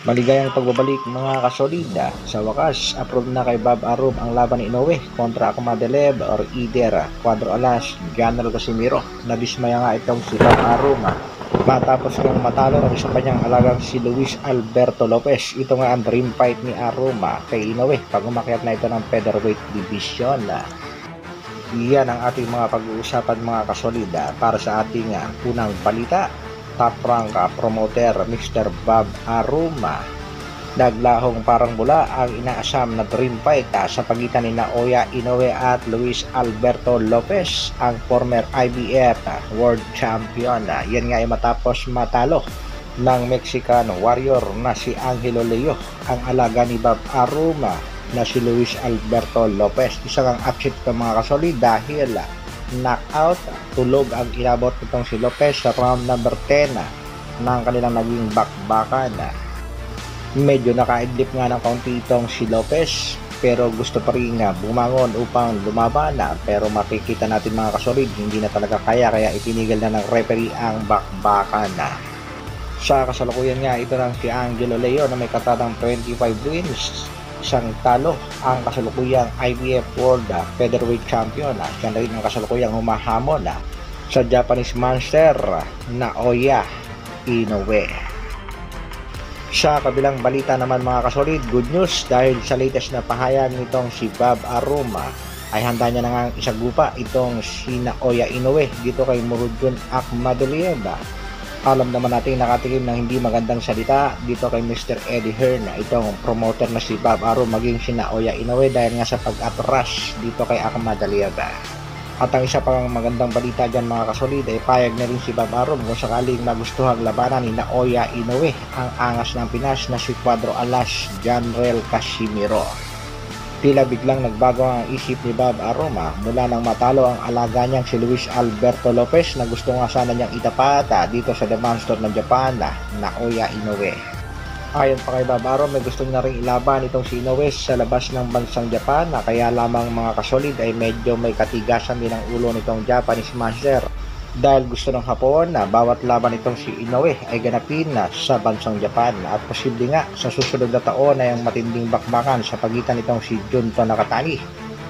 Maligayang pagbabalik mga kasolida. Sa wakas, approve na kay Bob Arum ang laban ni Inoue kontra Akhmadaliev or either Cuadro Alas, General Casimiro. Nadismaya nga itong si Bob Arum matapos ngang matalo ng isa pa niyang alagang si Luis Alberto Lopez. Ito nga ang dream fight ni Arum kay Inoue pag umakyat na ito ng featherweight division. Iyan ang ating mga pag-uusapan mga kasolida para sa ating unang balita. Top rank promoter Mr. Bob Arum naglahong parang bula ang inaasam na dream fight sa pagitan ni Naoya Inoue at Luis Alberto Lopez, ang former IBF World Champion. Yan nga ay matapos matalo ng Mexican Warrior na si Angelo Leo ang alaga ni Bob Arum na si Luis Alberto Lopez. Isang upset ng mga kasolid dahil knockout, tulog ang inabot nitong si Lopez sa round number 10 ng kanilang naging bakbakan. Medyo nakaidlip nga ng kaunti itong si Lopez pero gusto pa rin bumangon upang lumaban pero makikita natin mga kasolid hindi na talaga kaya itinigil na ng referee ang bakbakan. Sa kasalukuyan nga ito ng si Angelo Leo na may katatang 25 wins, isang talo ang kasalukuyang IBF World Featherweight Champion. Siya na rin ang kasalukuyang humahamon sa Japanese Monster Naoya Inoue. Sa kabilang balita naman mga kasolid, good news dahil sa latest na pahayag nitong si Bob Arum ay handa niya na nga isagupa itong si Naoya Inoue dito kay Murodjon Akhmadaliev. Alam naman natin nakatikim ng hindi magandang salita dito kay Mr. Eddie Hearn, itong promoter na si Bob Arum maging si Naoya Inoue dahil nga sa pag-atras dito kay Akhmadaliev. At ang isa pang magandang balita dyan mga kasolid ay payag na rin si Bob Arum kung sakaling magustuhang labanan ni Naoya Inoue ang angas ng Pinas na si Cuadro Alas, General Casimiro. Tila biglang nagbago ang isip ni Bob Arum mula nang matalo ang alaga niyang si Luis Alberto Lopez na gusto nga sana niyang itapata dito sa The Monster ng Japan Naoya Inoue. Ayon pa kay Bob Arum may gusto niya ring ilaban itong si Inoue sa labas ng bansang Japan kaya lamang mga kasolid ay medyo may katigasan din ang ulo nitong Japanese Master dahil gusto ng Hapon na bawat laban itong si Inoue ay ganapin sa bansang Japan at posible nga sa susunod na taon ay ang matinding bakbakan sa pagitan nitong si Junto Nakatani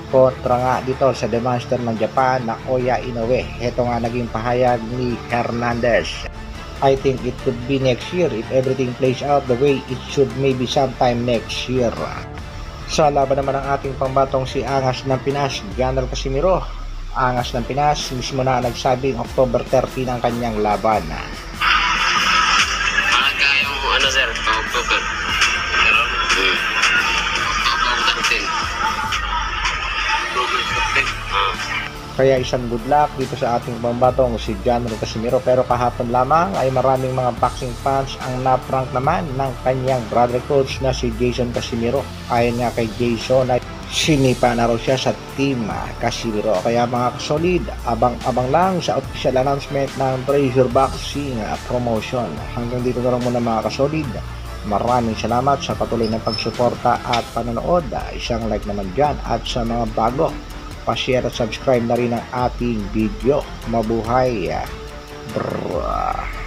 kontra nga dito sa The Monster ng Japan Naoya Inoue. Ito nga naging pahayag ni Hernandez. I think it could be next year if everything plays out the way it should, maybe sometime next year. Sa laban naman ng ating pambatong si Angas ng Pinas, General Casimiro. Angas ng Pinas mismo na nagsabing October 30 ng kanyang laban. Maaga yung sir, October. October 13. Kaya isang good luck dito sa ating pambatong si General Casimiro. Pero kahapon lamang ay maraming mga boxing fans ang naprank naman ng kanyang brother coach na si Jason Casimiro. Ayon nga kay Jason ay sinipa na raw siya sa team Casimiro. Kaya mga kasolid, abang-abang lang sa official announcement ng Treasure Boxing Promotion. Hanggang dito na lang muna mga kasolid. Maraming salamat sa patuloy na pagsuporta at panonood. Isang like naman dyan at sa mga bago, pa-share at subscribe na rin ang ating video. Mabuhay! Brrrr.